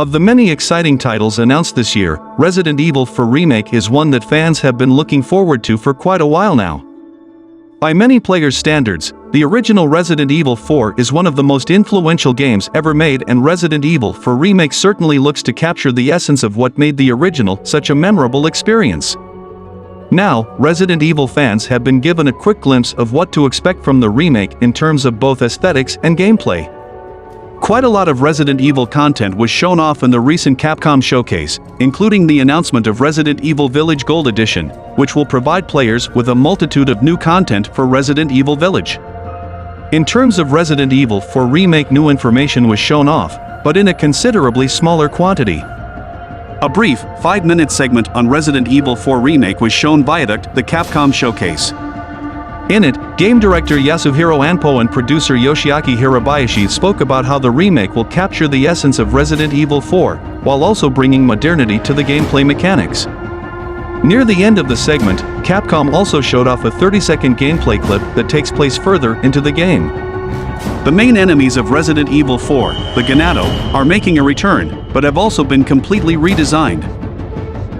Of the many exciting titles announced this year, Resident Evil 4 Remake is one that fans have been looking forward to for quite a while now. By many players' standards, the original Resident Evil 4 is one of the most influential games ever made, and Resident Evil 4 Remake certainly looks to capture the essence of what made the original such a memorable experience. Now, Resident Evil fans have been given a quick glimpse of what to expect from the remake in terms of both aesthetics and gameplay. Quite a lot of Resident Evil content was shown off in the recent Capcom showcase, including the announcement of Resident Evil Village Gold Edition, which will provide players with a multitude of new content for Resident Evil Village. In terms of Resident Evil 4 Remake, new information was shown off, but in a considerably smaller quantity. A brief, 5-minute segment on Resident Evil 4 Remake was shown via the Capcom showcase. In it, game director Yasuhiro Anpo and producer Yoshiaki Hirabayashi spoke about how the remake will capture the essence of Resident Evil 4, while also bringing modernity to the gameplay mechanics. Near the end of the segment, Capcom also showed off a 30-second gameplay clip that takes place further into the game. The main enemies of Resident Evil 4, the Ganado, are making a return, but have also been completely redesigned.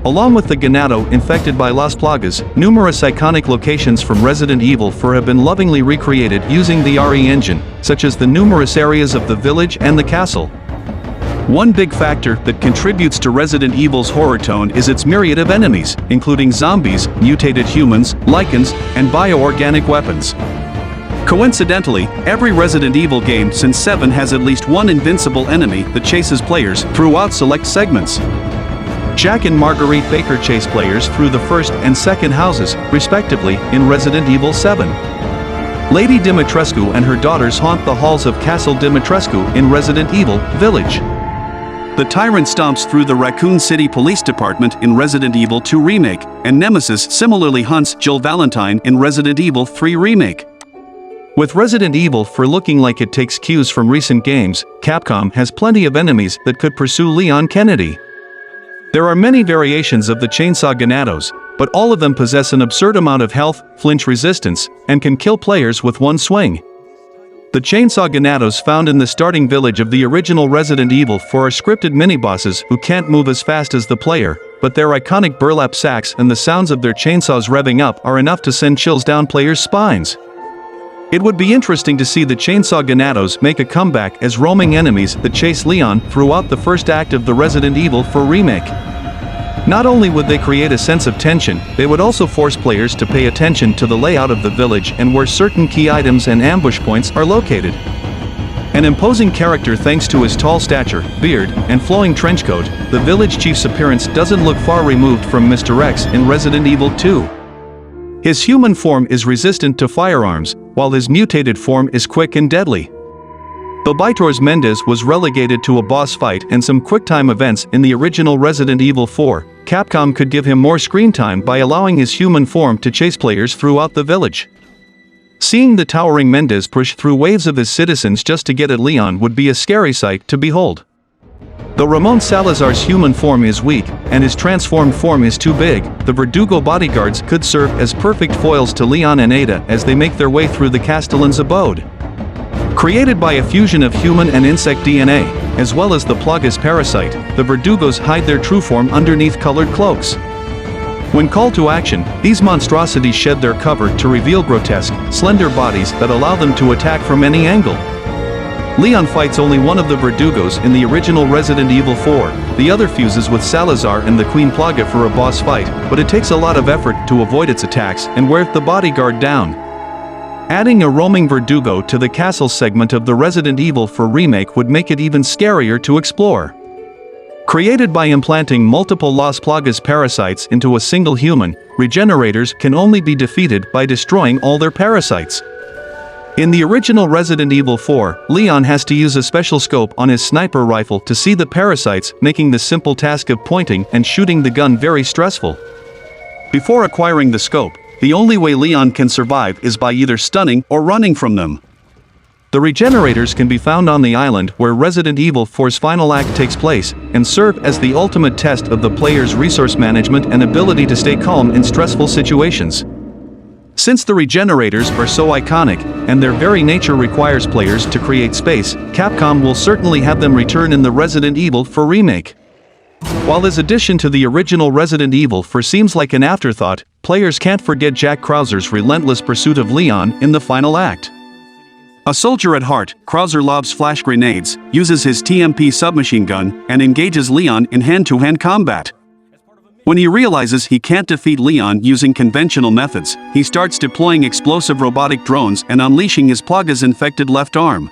Along with the Ganado infected by Las Plagas, numerous iconic locations from Resident Evil 4 have been lovingly recreated using the RE engine, such as the numerous areas of the village and the castle. One big factor that contributes to Resident Evil's horror tone is its myriad of enemies, including zombies, mutated humans, lichens, and bioorganic weapons. Coincidentally, every Resident Evil game since 7 has at least one invincible enemy that chases players throughout select segments. Jack and Marguerite Baker chase players through the first and second houses, respectively, in Resident Evil 7. Lady Dimitrescu and her daughters haunt the halls of Castle Dimitrescu in Resident Evil Village. The Tyrant stomps through the Raccoon City Police Department in Resident Evil 2 Remake, and Nemesis similarly hunts Jill Valentine in Resident Evil 3 Remake. With Resident Evil 4 looking like it takes cues from recent games, Capcom has plenty of enemies that could pursue Leon Kennedy. There are many variations of the Chainsaw Ganados, but all of them possess an absurd amount of health, flinch resistance, and can kill players with one swing. The Chainsaw Ganados found in the starting village of the original Resident Evil 4 are scripted mini-bosses who can't move as fast as the player, but their iconic burlap sacks and the sounds of their chainsaws revving up are enough to send chills down players' spines. It would be interesting to see the Chainsaw Ganados make a comeback as roaming enemies that chase Leon throughout the first act of the Resident Evil 4 Remake. Not only would they create a sense of tension, they would also force players to pay attention to the layout of the village and where certain key items and ambush points are located. An imposing character thanks to his tall stature, beard, and flowing trenchcoat, the village chief's appearance doesn't look far removed from Mr. X in Resident Evil 2. His human form is resistant to firearms, while his mutated form is quick and deadly. Though Vitor's Mendez was relegated to a boss fight and some quick-time events in the original Resident Evil 4, Capcom could give him more screen time by allowing his human form to chase players throughout the village. Seeing the towering Mendez push through waves of his citizens just to get at Leon would be a scary sight to behold. Though Ramon Salazar's human form is weak, and his transformed form is too big, the Verdugo bodyguards could serve as perfect foils to Leon and Ada as they make their way through the Castellan's abode. Created by a fusion of human and insect DNA, as well as the Plagas parasite, the Verdugos hide their true form underneath colored cloaks. When called to action, these monstrosities shed their cover to reveal grotesque, slender bodies that allow them to attack from any angle. Leon fights only one of the Verdugos in the original Resident Evil 4, the other fuses with Salazar and the Queen Plaga for a boss fight, but it takes a lot of effort to avoid its attacks and wear the bodyguard down. Adding a roaming Verdugo to the castle segment of the Resident Evil 4 Remake would make it even scarier to explore. Created by implanting multiple Las Plagas parasites into a single human, regenerators can only be defeated by destroying all their parasites. In the original Resident Evil 4, Leon has to use a special scope on his sniper rifle to see the parasites, making the simple task of pointing and shooting the gun very stressful. Before acquiring the scope, the only way Leon can survive is by either stunning or running from them. The regenerators can be found on the island where Resident Evil 4's final act takes place, and serve as the ultimate test of the player's resource management and ability to stay calm in stressful situations. Since the regenerators are so iconic, and their very nature requires players to create space, Capcom will certainly have them return in the Resident Evil 4 remake. While his addition to the original Resident Evil 4 seems like an afterthought, players can't forget Jack Krauser's relentless pursuit of Leon in the final act. A soldier at heart, Krauser lobs flash grenades, uses his TMP submachine gun, and engages Leon in hand-to-hand combat. When he realizes he can't defeat Leon using conventional methods, he starts deploying explosive robotic drones and unleashing his Plagas-infected left arm.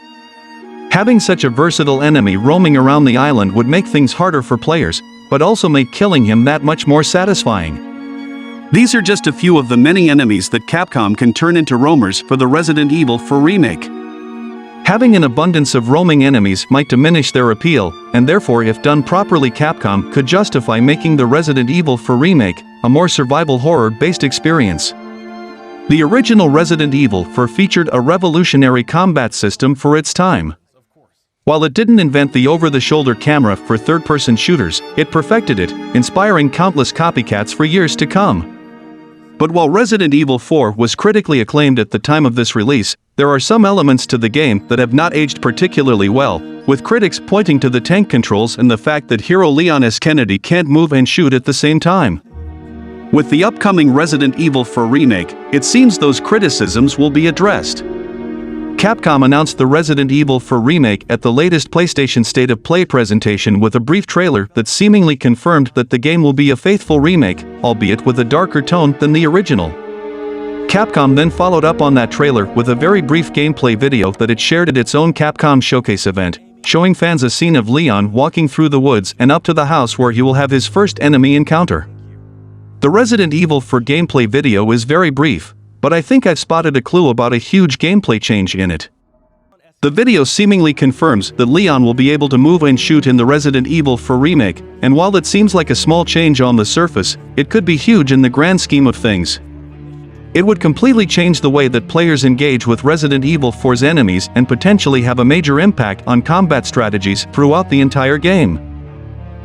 Having such a versatile enemy roaming around the island would make things harder for players, but also make killing him that much more satisfying. These are just a few of the many enemies that Capcom can turn into roamers for the Resident Evil 4 remake. Having an abundance of roaming enemies might diminish their appeal, and therefore if done properly Capcom could justify making the Resident Evil 4 remake a more survival horror-based experience. The original Resident Evil 4 featured a revolutionary combat system for its time. While it didn't invent the over-the-shoulder camera for third-person shooters, it perfected it, inspiring countless copycats for years to come. But while Resident Evil 4 was critically acclaimed at the time of this release, there are some elements to the game that have not aged particularly well, with critics pointing to the tank controls and the fact that hero Leon S. Kennedy can't move and shoot at the same time. With the upcoming Resident Evil 4 remake, it seems those criticisms will be addressed. Capcom announced the Resident Evil 4 remake at the latest PlayStation State of Play presentation with a brief trailer that seemingly confirmed that the game will be a faithful remake, albeit with a darker tone than the original. Capcom then followed up on that trailer with a very brief gameplay video that it shared at its own Capcom Showcase event, showing fans a scene of Leon walking through the woods and up to the house where he will have his first enemy encounter. The Resident Evil 4 gameplay video is very brief, but I think I've spotted a clue about a huge gameplay change in it. The video seemingly confirms that Leon will be able to move and shoot in the Resident Evil 4 remake, and while it seems like a small change on the surface, it could be huge in the grand scheme of things. It would completely change the way that players engage with Resident Evil 4's enemies and potentially have a major impact on combat strategies throughout the entire game.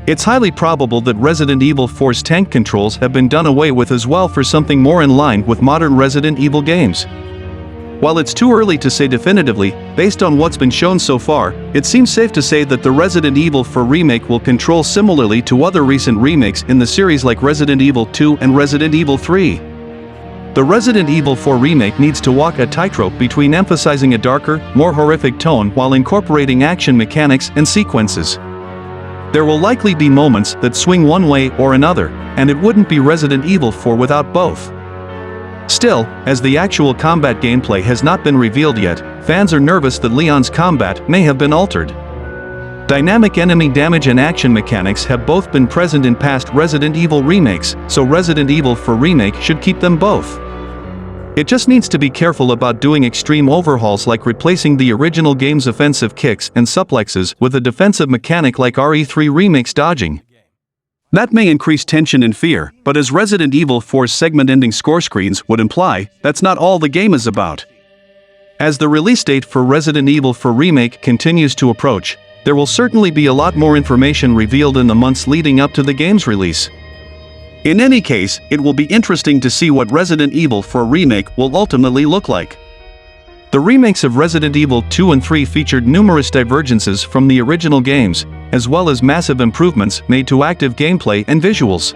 It's highly probable that Resident Evil 4's tank controls have been done away with as well for something more in line with modern Resident Evil games. While it's too early to say definitively, based on what's been shown so far, it seems safe to say that the Resident Evil 4 remake will control similarly to other recent remakes in the series like Resident Evil 2 and Resident Evil 3. The Resident Evil 4 remake needs to walk a tightrope between emphasizing a darker, more horrific tone while incorporating action mechanics and sequences. There will likely be moments that swing one way or another, and it wouldn't be Resident Evil 4 without both. Still, as the actual combat gameplay has not been revealed yet, fans are nervous that Leon's combat may have been altered. Dynamic enemy damage and action mechanics have both been present in past Resident Evil remakes, so Resident Evil 4 remake should keep them both. It just needs to be careful about doing extreme overhauls like replacing the original game's offensive kicks and suplexes with a defensive mechanic like RE3 Remake's dodging. That may increase tension and fear, but as Resident Evil 4's segment-ending score screens would imply, that's not all the game is about. As the release date for Resident Evil 4 Remake continues to approach, there will certainly be a lot more information revealed in the months leading up to the game's release. In any case, it will be interesting to see what Resident Evil 4 Remake will ultimately look like. The remakes of Resident Evil 2 and 3 featured numerous divergences from the original games, as well as massive improvements made to active gameplay and visuals.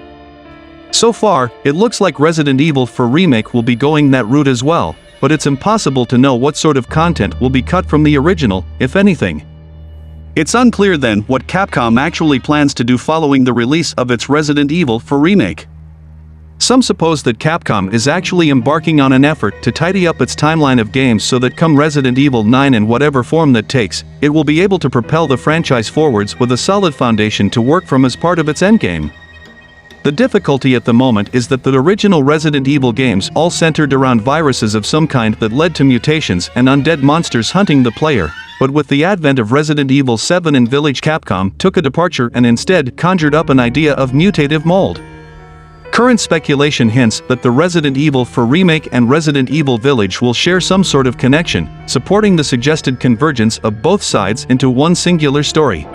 So far, it looks like Resident Evil 4 Remake will be going that route as well, but it's impossible to know what sort of content will be cut from the original, if anything. It's unclear then what Capcom actually plans to do following the release of its Resident Evil 4 remake. Some suppose that Capcom is actually embarking on an effort to tidy up its timeline of games so that come Resident Evil 9 in whatever form that takes, it will be able to propel the franchise forwards with a solid foundation to work from as part of its endgame. The difficulty at the moment is that the original Resident Evil games all centered around viruses of some kind that led to mutations and undead monsters hunting the player. But with the advent of Resident Evil 7 and ReVillage, Capcom took a departure and instead conjured up an idea of mutative mold. Current speculation hints that the Resident Evil 4 Remake and Resident Evil Village will share some sort of connection, supporting the suggested convergence of both sides into one singular story.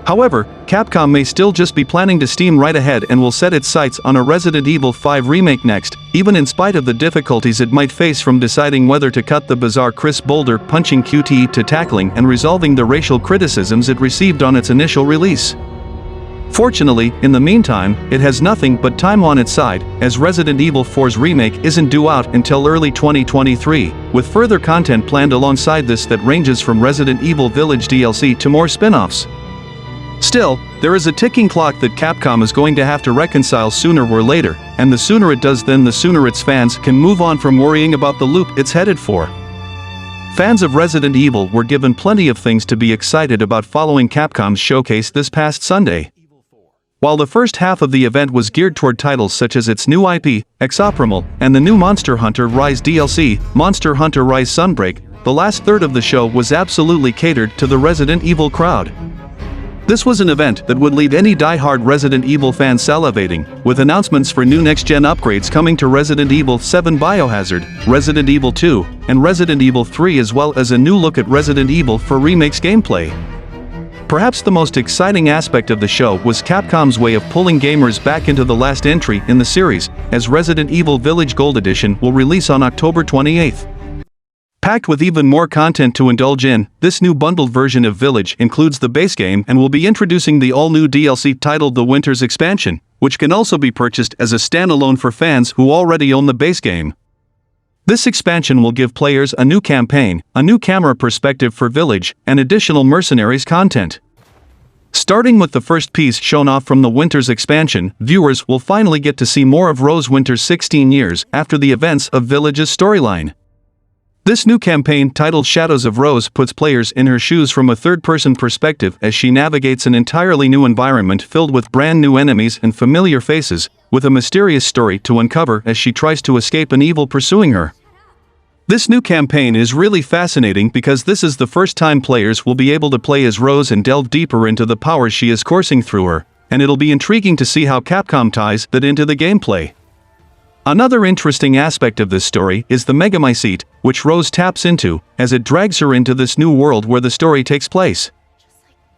However, Capcom may still just be planning to steam right ahead and will set its sights on a Resident Evil 5 remake next, even in spite of the difficulties it might face from deciding whether to cut the bizarre Chris Boulder punching QTE to tackling and resolving the racial criticisms it received on its initial release. Fortunately, in the meantime, it has nothing but time on its side, as Resident Evil 4's remake isn't due out until early 2023, with further content planned alongside this that ranges from Resident Evil Village DLC to more spin-offs. Still, there is a ticking clock that Capcom is going to have to reconcile sooner or later, and the sooner it does then the sooner its fans can move on from worrying about the loop it's headed for. Fans of Resident Evil were given plenty of things to be excited about following Capcom's showcase this past Sunday. While the first half of the event was geared toward titles such as its new IP, Exoprimal, and the new Monster Hunter Rise DLC, Monster Hunter Rise Sunbreak, the last third of the show was absolutely catered to the Resident Evil crowd. This was an event that would leave any die-hard Resident Evil fan salivating, with announcements for new next-gen upgrades coming to Resident Evil 7 Biohazard, Resident Evil 2, and Resident Evil 3, as well as a new look at Resident Evil for Remake's gameplay. Perhaps the most exciting aspect of the show was Capcom's way of pulling gamers back into the last entry in the series, as Resident Evil Village Gold Edition will release on October 28th. Packed with even more content to indulge in, this new bundled version of Village includes the base game and will be introducing the all-new DLC titled The Winter's Expansion, which can also be purchased as a standalone for fans who already own the base game. This expansion will give players a new campaign, a new camera perspective for Village, and additional mercenaries content. Starting with the first piece shown off from the Winter's expansion, viewers will finally get to see more of Rose Winter's 16 years after the events of Village's storyline. This new campaign, titled Shadows of Rose, puts players in her shoes from a third-person perspective as she navigates an entirely new environment filled with brand new enemies and familiar faces, with a mysterious story to uncover as she tries to escape an evil pursuing her. This new campaign is really fascinating because this is the first time players will be able to play as Rose and delve deeper into the powers she is coursing through her, and it'll be intriguing to see how Capcom ties that into the gameplay. Another interesting aspect of this story is the Megamycete, which Rose taps into, as it drags her into this new world where the story takes place.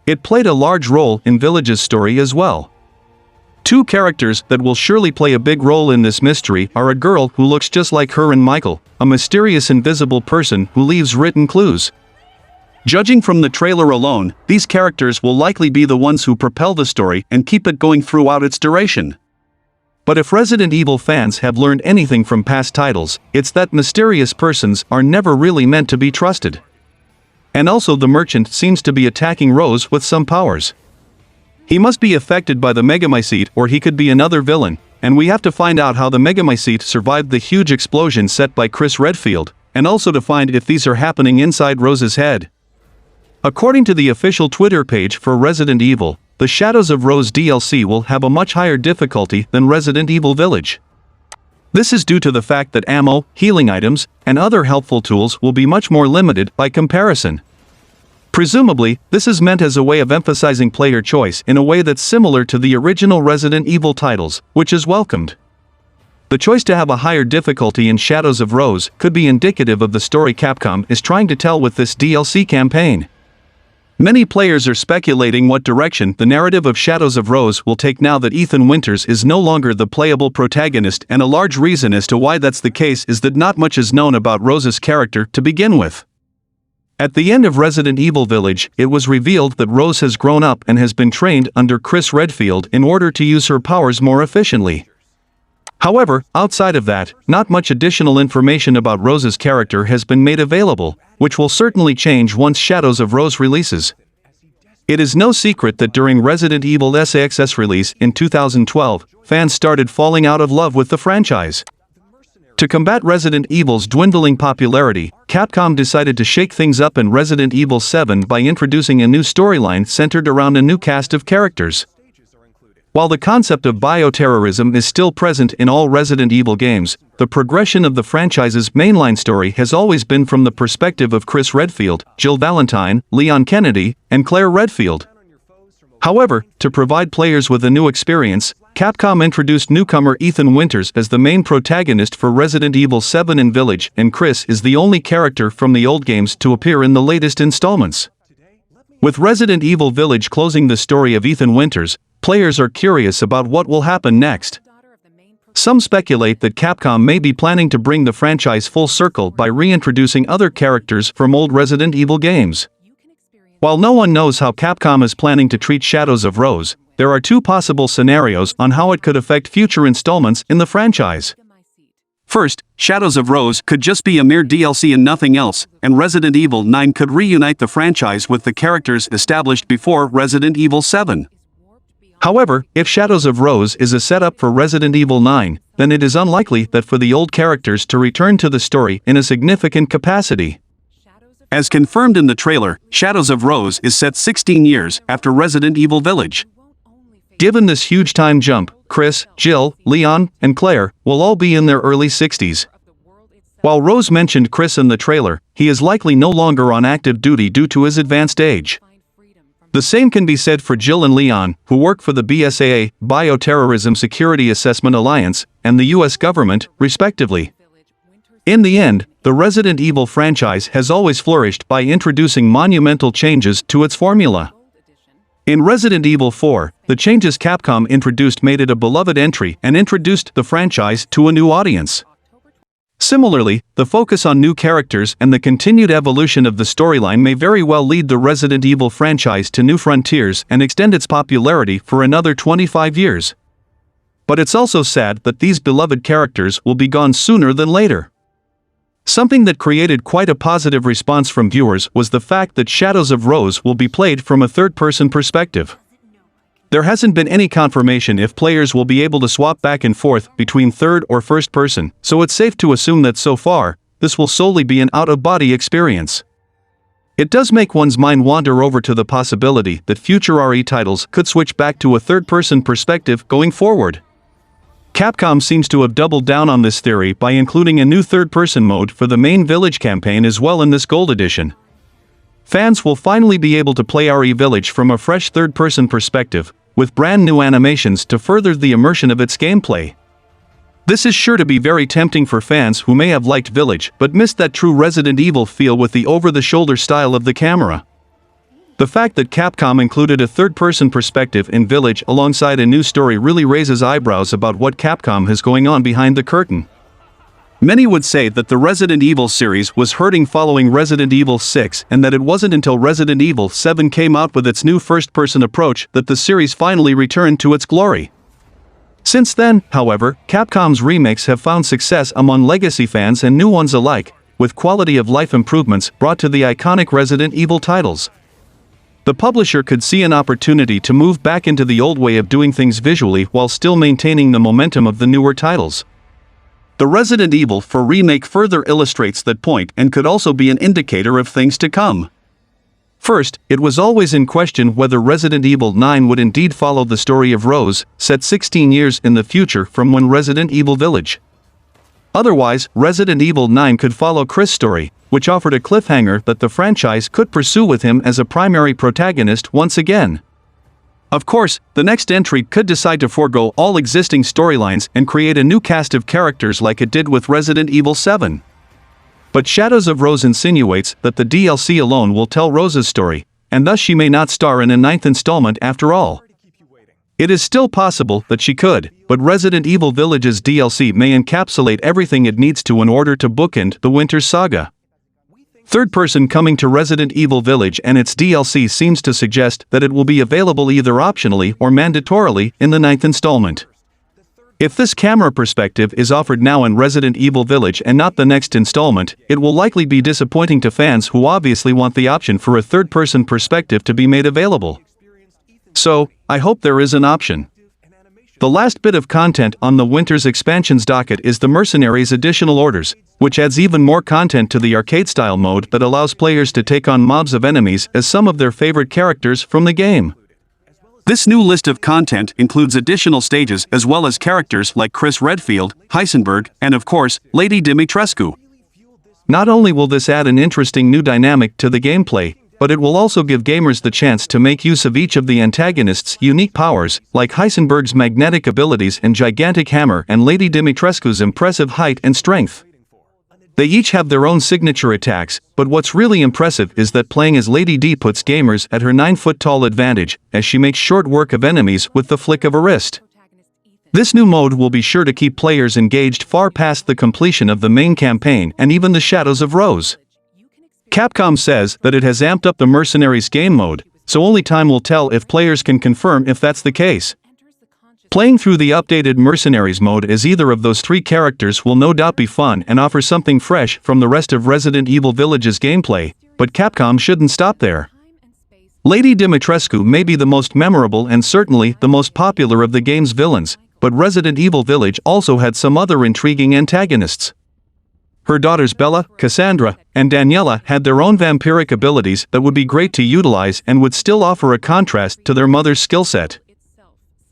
It played a large role in Village's story as well. Two characters that will surely play a big role in this mystery are a girl who looks just like her and Michael, a mysterious invisible person who leaves written clues. Judging from the trailer alone, these characters will likely be the ones who propel the story and keep it going throughout its duration. But if Resident Evil fans have learned anything from past titles, it's that mysterious persons are never really meant to be trusted. And also the merchant seems to be attacking Rose with some powers. He must be affected by the Megamycete or he could be another villain, and we have to find out how the Megamycete survived the huge explosion set by Chris Redfield, and also to find if these are happening inside Rose's head. According to the official Twitter page for Resident Evil, the Shadows of Rose DLC will have a much higher difficulty than Resident Evil Village. This is due to the fact that ammo, healing items, and other helpful tools will be much more limited by comparison. Presumably, this is meant as a way of emphasizing player choice in a way that's similar to the original Resident Evil titles, which is welcomed. The choice to have a higher difficulty in Shadows of Rose could be indicative of the story Capcom is trying to tell with this DLC campaign. Many players are speculating what direction the narrative of Shadows of Rose will take now that Ethan Winters is no longer the playable protagonist, and a large reason as to why that's the case is that not much is known about Rose's character to begin with. At the end of Resident Evil Village, it was revealed that Rose has grown up and has been trained under Chris Redfield in order to use her powers more efficiently. However, outside of that, not much additional information about Rose's character has been made available, which will certainly change once Shadows of Rose releases. It is no secret that during Resident Evil SAX's release in 2012, fans started falling out of love with the franchise. To combat Resident Evil's dwindling popularity, Capcom decided to shake things up in Resident Evil 7 by introducing a new storyline centered around a new cast of characters. While the concept of bioterrorism is still present in all Resident Evil games, the progression of the franchise's mainline story has always been from the perspective of Chris Redfield, Jill Valentine, Leon Kennedy, and Claire Redfield. However, to provide players with a new experience, Capcom introduced newcomer Ethan Winters as the main protagonist for Resident Evil 7 and Village, and Chris is the only character from the old games to appear in the latest installments. With Resident Evil Village closing the story of Ethan Winters, players are curious about what will happen next. Some speculate that Capcom may be planning to bring the franchise full circle by reintroducing other characters from old Resident Evil games. While no one knows how Capcom is planning to treat Shadows of Rose, there are two possible scenarios on how it could affect future installments in the franchise. First, Shadows of Rose could just be a mere DLC and nothing else, and Resident Evil 9 could reunite the franchise with the characters established before Resident Evil 7. However, if Shadows of Rose is a setup for Resident Evil 9, then it is unlikely that for the old characters to return to the story in a significant capacity. As confirmed in the trailer, Shadows of Rose is set 16 years after Resident Evil Village. Given this huge time jump, Chris, Jill, Leon, and Claire will all be in their early 60s. While Rose mentioned Chris in the trailer, he is likely no longer on active duty due to his advanced age. The same can be said for Jill and Leon, who work for the BSAA, Bioterrorism Security Assessment Alliance, and the US government, respectively. In the end, the Resident Evil franchise has always flourished by introducing monumental changes to its formula. In Resident Evil 4, the changes Capcom introduced made it a beloved entry and introduced the franchise to a new audience. Similarly, the focus on new characters and the continued evolution of the storyline may very well lead the Resident Evil franchise to new frontiers and extend its popularity for another 25 years. But it's also sad that these beloved characters will be gone sooner than later. Something that created quite a positive response from viewers was the fact that Shadows of Rose will be played from a third-person perspective. There hasn't been any confirmation if players will be able to swap back and forth between third or first person, so it's safe to assume that so far, this will solely be an out-of-body experience. It does make one's mind wander over to the possibility that future RE titles could switch back to a third-person perspective going forward. Capcom seems to have doubled down on this theory by including a new third-person mode for the main Village campaign as well in this Gold Edition. Fans will finally be able to play ReVillage from a fresh third-person perspective, with brand new animations to further the immersion of its gameplay. This is sure to be very tempting for fans who may have liked Village but missed that true Resident Evil feel with the over-the-shoulder style of the camera. The fact that Capcom included a third-person perspective in Village alongside a new story really raises eyebrows about what Capcom has going on behind the curtain. Many would say that the Resident Evil series was hurting following Resident Evil 6 and that it wasn't until Resident Evil 7 came out with its new first-person approach that the series finally returned to its glory. Since then, however, Capcom's remakes have found success among legacy fans and new ones alike, with quality-of-life improvements brought to the iconic Resident Evil titles. The publisher could see an opportunity to move back into the old way of doing things visually while still maintaining the momentum of the newer titles. The Resident Evil 4 remake further illustrates that point and could also be an indicator of things to come. First, it was always in question whether Resident Evil 9 would indeed follow the story of Rose, set 16 years in the future from when Resident Evil Village. Otherwise, Resident Evil 9 could follow Chris' story, which offered a cliffhanger that the franchise could pursue with him as a primary protagonist once again. Of course, the next entry could decide to forego all existing storylines and create a new cast of characters like it did with Resident Evil 7. But Shadows of Rose insinuates that the DLC alone will tell Rose's story, and thus she may not star in a 9th installment after all. It is still possible that she could, but Resident Evil Village's DLC may encapsulate everything it needs to in order to bookend the Winters saga. Third person coming to Resident Evil Village and its DLC seems to suggest that it will be available either optionally or mandatorily in the 9th installment. If this camera perspective is offered now in Resident Evil Village and not the next installment, it will likely be disappointing to fans who obviously want the option for a third-person perspective to be made available. So, I hope there is an option. The last bit of content on the Winters expansions docket is the Mercenaries additional orders, which adds even more content to the arcade-style mode that allows players to take on mobs of enemies as some of their favorite characters from the game. This new list of content includes additional stages as well as characters like Chris Redfield, Heisenberg, and of course, Lady Dimitrescu. Not only will this add an interesting new dynamic to the gameplay, but it will also give gamers the chance to make use of each of the antagonists' unique powers, like Heisenberg's magnetic abilities and gigantic hammer and Lady Dimitrescu's impressive height and strength. They each have their own signature attacks, but what's really impressive is that playing as Lady D puts gamers at her 9-foot-tall advantage, as she makes short work of enemies with the flick of a wrist. This new mode will be sure to keep players engaged far past the completion of the main campaign and even the Shadows of Rose. Capcom says that it has amped up the Mercenaries game mode, so only time will tell if players can confirm if that's the case. Playing through the updated Mercenaries mode as either of those three characters will no doubt be fun and offer something fresh from the rest of Resident Evil Village's gameplay, but Capcom shouldn't stop there. Lady Dimitrescu may be the most memorable and certainly the most popular of the game's villains, but Resident Evil Village also had some other intriguing antagonists. Her daughters Bella, Cassandra, and Daniela had their own vampiric abilities that would be great to utilize and would still offer a contrast to their mother's skill set.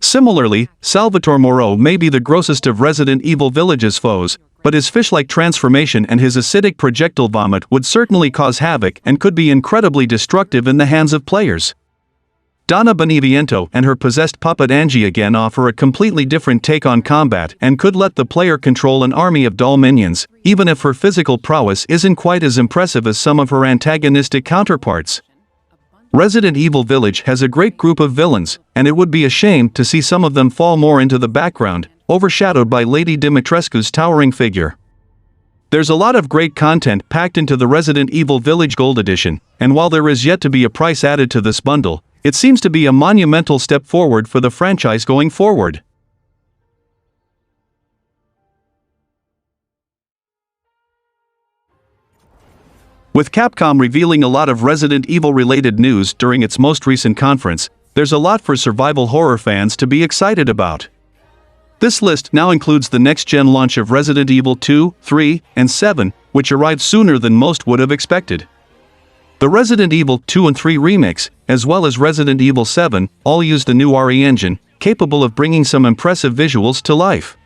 Similarly, Salvatore Moreau may be the grossest of Resident Evil Village's foes, but his fish-like transformation and his acidic projectile vomit would certainly cause havoc and could be incredibly destructive in the hands of players. Donna Beneviento and her possessed puppet Angie again offer a completely different take on combat and could let the player control an army of doll minions, even if her physical prowess isn't quite as impressive as some of her antagonistic counterparts. Resident Evil Village has a great group of villains, and it would be a shame to see some of them fall more into the background, overshadowed by Lady Dimitrescu's towering figure. There's a lot of great content packed into the Resident Evil Village Gold Edition, and while there is yet to be a price added to this bundle, it seems to be a monumental step forward for the franchise going forward. With Capcom revealing a lot of Resident Evil-related news during its most recent conference, there's a lot for survival horror fans to be excited about. This list now includes the next-gen launch of Resident Evil 2, 3, and 7, which arrived sooner than most would have expected. The Resident Evil 2 and 3 remakes, as well as Resident Evil 7, all use the new RE engine, capable of bringing some impressive visuals to life.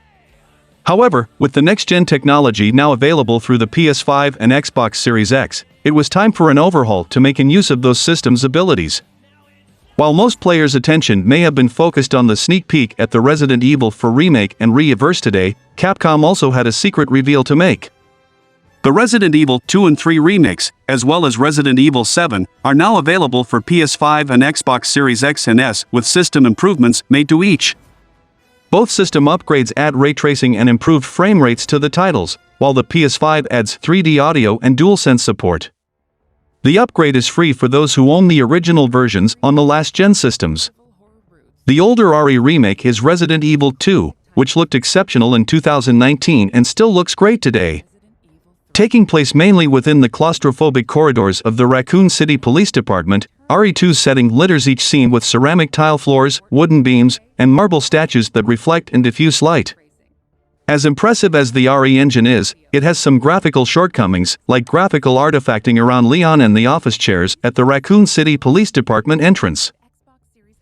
However, with the next-gen technology now available through the PS5 and Xbox Series X, it was time for an overhaul to make use of those systems' abilities. While most players' attention may have been focused on the sneak peek at the Resident Evil 4 Remake and ReVillage today, Capcom also had a secret reveal to make. The Resident Evil 2 and 3 remakes, as well as Resident Evil 7, are now available for PS5 and Xbox Series X and S with system improvements made to each. Both system upgrades add ray tracing and improved frame rates to the titles, while the PS5 adds 3D audio and DualSense support. The upgrade is free for those who own the original versions on the last-gen systems. The older RE remake is Resident Evil 2, which looked exceptional in 2019 and still looks great today. Taking place mainly within the claustrophobic corridors of the Raccoon City Police Department, RE2's setting litters each scene with ceramic tile floors, wooden beams, and marble statues that reflect and diffuse light. As impressive as the RE engine is, it has some graphical shortcomings, like graphical artifacting around Leon and the office chairs at the Raccoon City Police Department entrance.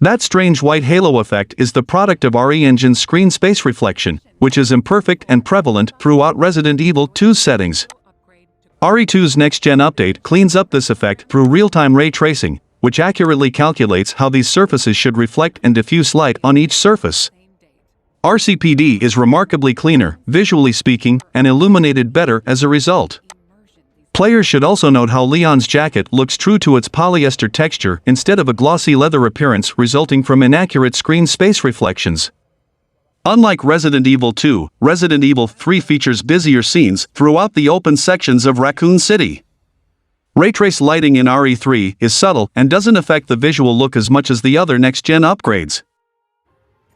That strange white halo effect is the product of RE engine's screen space reflection, which is imperfect and prevalent throughout Resident Evil 2's settings. RE2's next-gen update cleans up this effect through real-time ray tracing, which accurately calculates how these surfaces should reflect and diffuse light on each surface. RCPD is remarkably cleaner, visually speaking, and illuminated better as a result. Players should also note how Leon's jacket looks true to its polyester texture instead of a glossy leather appearance resulting from inaccurate screen space reflections. Unlike Resident Evil 2, Resident Evil 3 features busier scenes throughout the open sections of Raccoon City. Ray trace lighting in RE3 is subtle and doesn't affect the visual look as much as the other next-gen upgrades.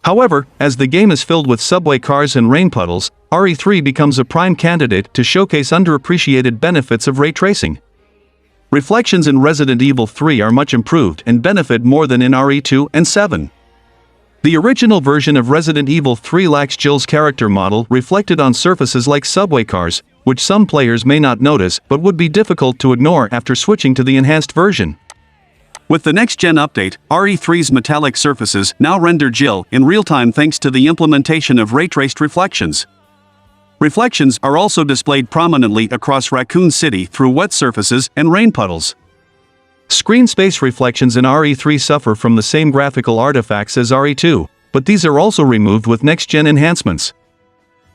However, as the game is filled with subway cars and rain puddles, RE3 becomes a prime candidate to showcase underappreciated benefits of ray tracing. Reflections in Resident Evil 3 are much improved and benefit more than in RE2 and 7. The original version of Resident Evil 3 lacks Jill's character model reflected on surfaces like subway cars, which some players may not notice but would be difficult to ignore after switching to the enhanced version. With the next-gen update, RE3's metallic surfaces now render Jill in real-time thanks to the implementation of ray-traced reflections. Reflections are also displayed prominently across Raccoon City through wet surfaces and rain puddles. Screen space reflections in RE3 suffer from the same graphical artifacts as RE2, but these are also removed with next-gen enhancements.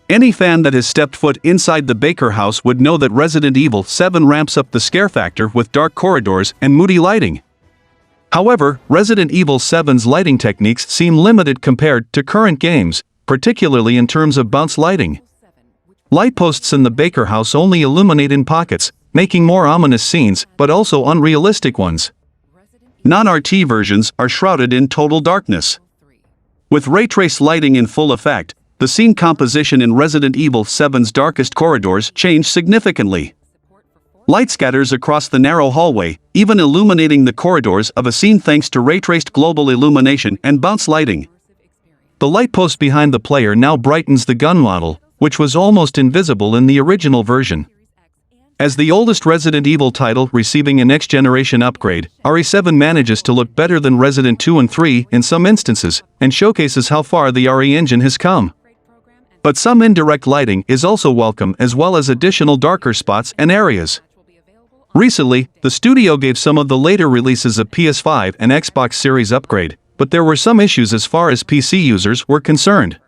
Any fan that has stepped foot inside the Baker house would know that Resident Evil 7 ramps up the scare factor with dark corridors and moody lighting. However, Resident Evil 7's lighting techniques seem limited compared to current games, particularly in terms of bounce lighting. Light posts in the Baker house only illuminate in pockets, making more ominous scenes but also unrealistic ones. Non-RT versions are shrouded in total darkness. With ray trace lighting in full effect, the scene composition in Resident Evil 7's darkest corridors changed significantly. Light scatters across the narrow hallway, even illuminating the corridors of a scene thanks to ray-traced global illumination and bounce lighting. The light post behind the player now brightens the gun model, which was almost invisible in the original version. As the oldest Resident Evil title receiving a next-generation upgrade, RE7 manages to look better than Resident 2 and 3 in some instances, and showcases how far the RE engine has come. But some indirect lighting is also welcome, as well as additional darker spots and areas. Recently, the studio gave some of the later releases a PS5 and Xbox Series upgrade, but there were some issues as far as PC users were concerned.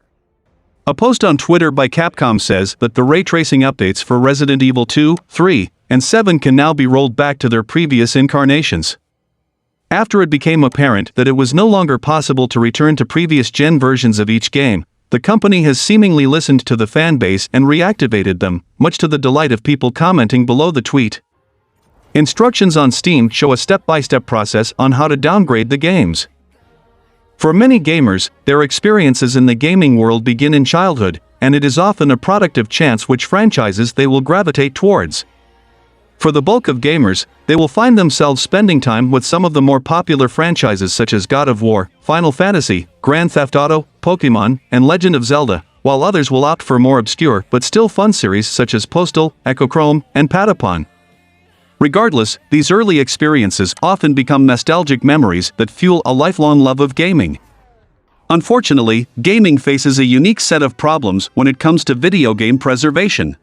A post on Twitter by Capcom says that the ray tracing updates for Resident Evil 2, 3, and 7 can now be rolled back to their previous incarnations. After it became apparent that it was no longer possible to return to previous gen versions of each game, the company has seemingly listened to the fan base and reactivated them, much to the delight of people commenting below the tweet. Instructions on Steam show a step-by-step process on how to downgrade the games. For many gamers, their experiences in the gaming world begin in childhood, and it is often a product of chance which franchises they will gravitate towards. For the bulk of gamers, they will find themselves spending time with some of the more popular franchises such as God of War, Final Fantasy, Grand Theft Auto, Pokemon, and Legend of Zelda, while others will opt for more obscure but still fun series such as Postal, Echochrome, and Patapon. Regardless, these early experiences often become nostalgic memories that fuel a lifelong love of gaming. Unfortunately, gaming faces a unique set of problems when it comes to video game preservation.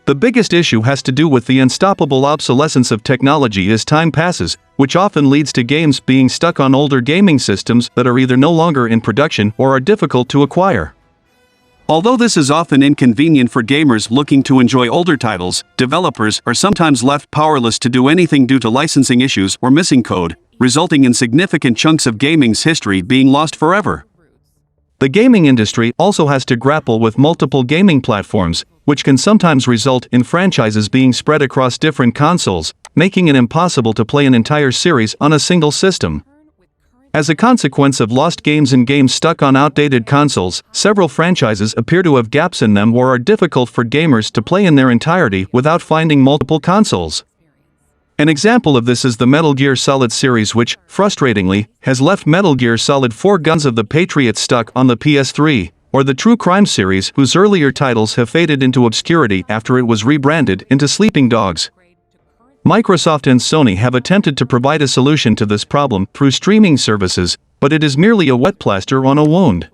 The biggest issue has to do with the unstoppable obsolescence of technology as time passes, which often leads to games being stuck on older gaming systems that are either no longer in production or are difficult to acquire. Although this is often inconvenient for gamers looking to enjoy older titles, developers are sometimes left powerless to do anything due to licensing issues or missing code, resulting in significant chunks of gaming's history being lost forever. The gaming industry also has to grapple with multiple gaming platforms, which can sometimes result in franchises being spread across different consoles, making it impossible to play an entire series on a single system. As a consequence of lost games and games stuck on outdated consoles, several franchises appear to have gaps in them or are difficult for gamers to play in their entirety without finding multiple consoles. An example of this is the Metal Gear Solid series, which, frustratingly, has left Metal Gear Solid 4 Guns of the Patriot stuck on the PS3, or the True Crime series, whose earlier titles have faded into obscurity after it was rebranded into Sleeping Dogs. Microsoft and Sony have attempted to provide a solution to this problem through streaming services, but it is merely a wet plaster on a wound.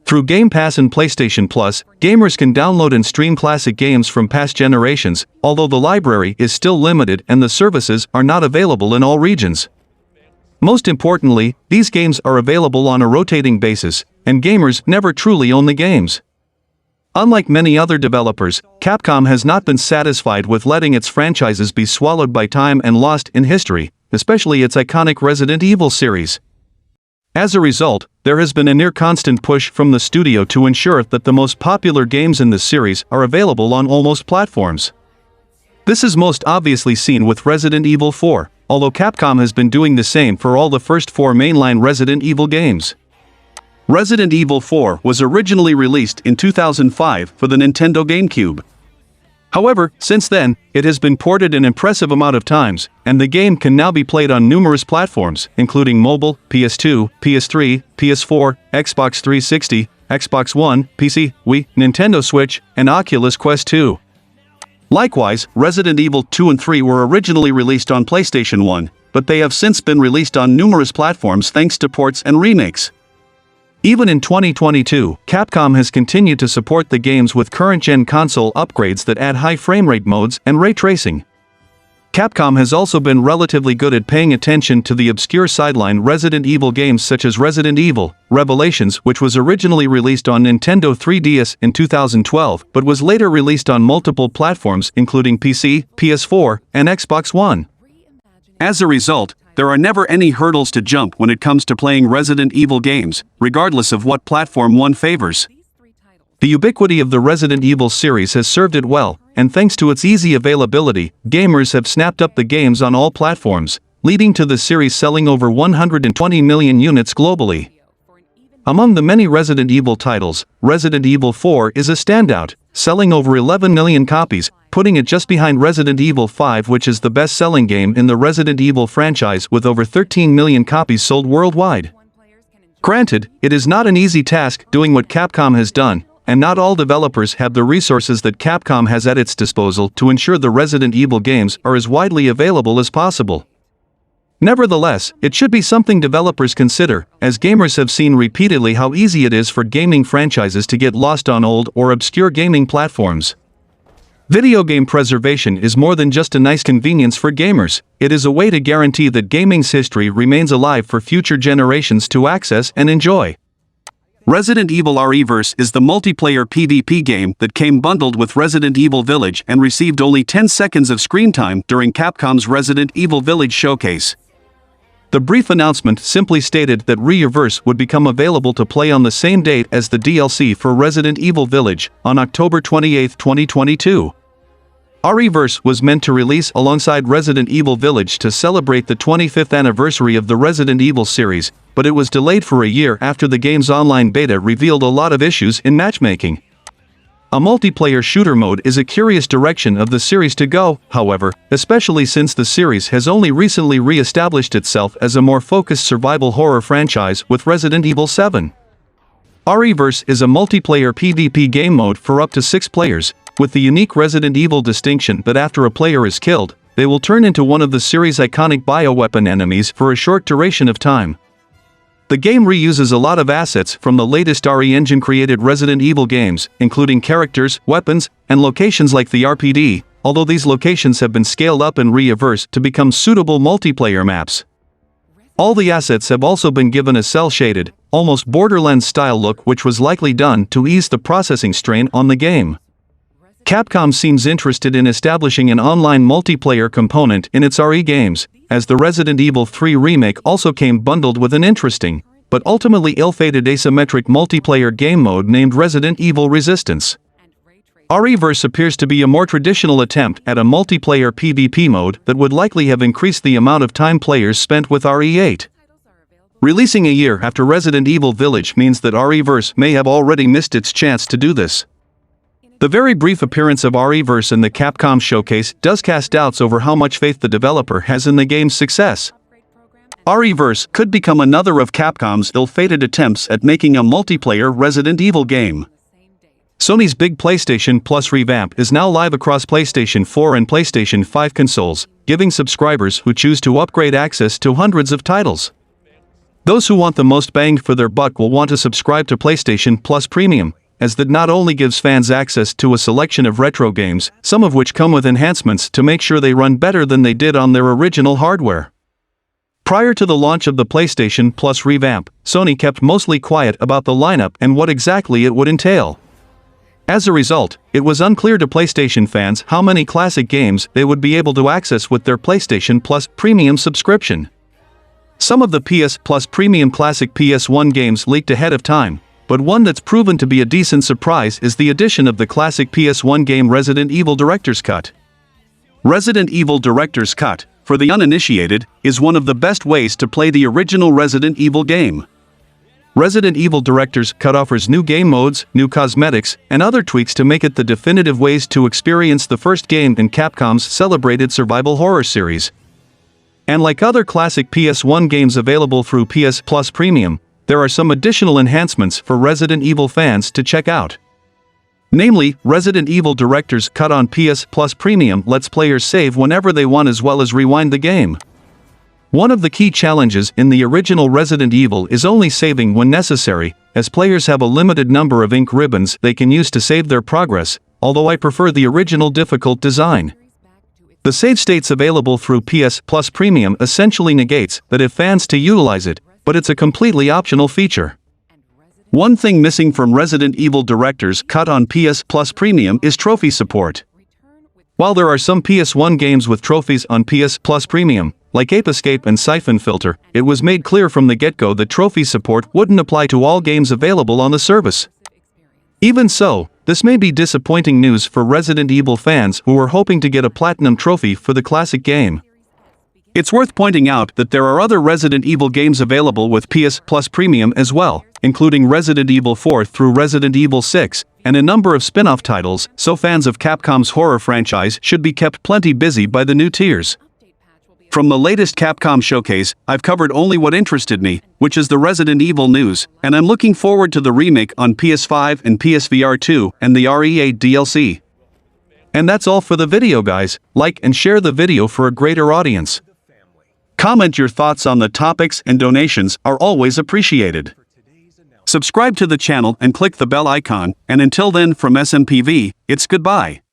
Through Game Pass and PlayStation Plus, gamers can download and stream classic games from past generations, although the library is still limited and the services are not available in all regions. Most importantly, these games are available on a rotating basis, and gamers never truly own the games. Unlike many other developers, Capcom has not been satisfied with letting its franchises be swallowed by time and lost in history, especially its iconic Resident Evil series. As a result, there has been a near-constant push from the studio to ensure that the most popular games in the series are available on almost platforms. This is most obviously seen with Resident Evil 4, although Capcom has been doing the same for all the first 4 mainline Resident Evil games. Resident Evil 4 was originally released in 2005 for the Nintendo GameCube. However, since then, it has been ported an impressive amount of times, and the game can now be played on numerous platforms, including mobile, PS2, PS3, PS4, Xbox 360, Xbox One, PC, Wii, Nintendo Switch, and Oculus Quest 2. Likewise, Resident Evil 2 and 3 were originally released on PlayStation 1, but they have since been released on numerous platforms thanks to ports and remakes. Even in 2022, Capcom has continued to support the games with current-gen console upgrades that add high frame rate modes and ray tracing. Capcom has also been relatively good at paying attention to the obscure sideline Resident Evil games such as Resident Evil, REVillations, which was originally released on Nintendo 3DS in 2012 but was later released on multiple platforms including PC, PS4, and Xbox One. As a result, there are never any hurdles to jump when it comes to playing Resident Evil games, regardless of what platform one favors. The ubiquity of the Resident Evil series has served it well, and thanks to its easy availability, gamers have snapped up the games on all platforms, leading to the series selling over 120 million units globally. Among the many Resident Evil titles, Resident Evil 4 is a standout, selling over 11 million copies, putting it just behind Resident Evil 5, which is the best-selling game in the Resident Evil franchise with over 13 million copies sold worldwide. Granted, it is not an easy task doing what Capcom has done, and not all developers have the resources that Capcom has at its disposal to ensure the Resident Evil games are as widely available as possible. Nevertheless, it should be something developers consider, as gamers have seen repeatedly how easy it is for gaming franchises to get lost on old or obscure gaming platforms. Video game preservation is more than just a nice convenience for gamers, it is a way to guarantee that gaming's history remains alive for future generations to access and enjoy. Resident Evil REVillage is the multiplayer PvP game that came bundled with Resident Evil Village and received only 10 seconds of screen time during Capcom's Resident Evil Village showcase. The brief announcement simply stated that ReVillage would become available to play on the same date as the DLC for Resident Evil Village, on October 28, 2022. ReVillage was meant to release alongside Resident Evil Village to celebrate the 25th anniversary of the Resident Evil series, but it was delayed for a year after the game's online beta revealed a lot of issues in matchmaking. A multiplayer shooter mode is a curious direction of the series to go, however, especially since the series has only recently re-established itself as a more focused survival horror franchise with Resident Evil 7. ReVillage is a multiplayer PvP game mode for up to 6 players, with the unique Resident Evil distinction that after a player is killed, they will turn into one of the series' iconic bioweapon enemies for a short duration of time. The game reuses a lot of assets from the latest RE Engine-created Resident Evil games, including characters, weapons, and locations like the RPD, although these locations have been scaled up in ReVillage to become suitable multiplayer maps. All the assets have also been given a cel-shaded, almost Borderlands-style look, which was likely done to ease the processing strain on the game. Capcom seems interested in establishing an online multiplayer component in its RE games, as the Resident Evil 3 Remake also came bundled with an interesting, but ultimately ill-fated asymmetric multiplayer game mode named Resident Evil Resistance. ReVillage appears to be a more traditional attempt at a multiplayer PvP mode that would likely have increased the amount of time players spent with RE8. Releasing a year after Resident Evil Village means that ReVillage may have already missed its chance to do this. The very brief appearance of ReVillage in the Capcom showcase does cast doubts over how much faith the developer has in the game's success. ReVillage could become another of Capcom's ill-fated attempts at making a multiplayer Resident Evil game. Sony's big PlayStation Plus revamp is now live across PlayStation 4 and PlayStation 5 consoles, giving subscribers who choose to upgrade access to hundreds of titles. Those who want the most bang for their buck will want to subscribe to PlayStation Plus Premium, as that not only gives fans access to a selection of retro games, some of which come with enhancements to make sure they run better than they did on their original hardware. Prior to the launch of the PlayStation Plus revamp, Sony kept mostly quiet about the lineup and what exactly it would entail. As a result, it was unclear to PlayStation fans how many classic games they would be able to access with their PlayStation Plus Premium subscription. Some of the PS Plus Premium Classic PS1 games leaked ahead of time, but one that's proven to be a decent surprise is the addition of the classic PS1 game Resident Evil Director's Cut. Resident Evil Director's Cut, for the uninitiated, is one of the best ways to play the original Resident Evil game. Resident Evil Director's Cut offers new game modes, new cosmetics, and other tweaks to make it the definitive ways to experience the first game in Capcom's celebrated survival horror series. And like other classic PS1 games available through PS Plus Premium, there are some additional enhancements for Resident Evil fans to check out. Namely, Resident Evil Director's Cut on PS Plus Premium lets players save whenever they want as well as rewind the game. One of the key challenges in the original Resident Evil is only saving when necessary, as players have a limited number of ink ribbons they can use to save their progress, although I prefer the original difficult design. The save states available through PS Plus Premium essentially negates that if fans to utilize it, but it's a completely optional feature. One thing missing from Resident Evil Director's Cut on PS Plus Premium is trophy support. While there are some PS1 games with trophies on PS Plus Premium, like Ape Escape and Siphon Filter, it was made clear from the get-go that trophy support wouldn't apply to all games available on the service. Even so, this may be disappointing news for Resident Evil fans who were hoping to get a platinum trophy for the classic game. It's worth pointing out that there are other Resident Evil games available with PS Plus Premium as well, including Resident Evil 4 through Resident Evil 6, and a number of spin-off titles, so fans of Capcom's horror franchise should be kept plenty busy by the new tiers. From the latest Capcom showcase, I've covered only what interested me, which is the Resident Evil news, and I'm looking forward to the remake on PS5 and PSVR 2 and the RE8 DLC. And that's all for the video, guys. Like and share the video for a greater audience. Comment your thoughts on the topics, and donations are always appreciated. Subscribe to the channel and click the bell icon, and until then from SMPV, it's goodbye.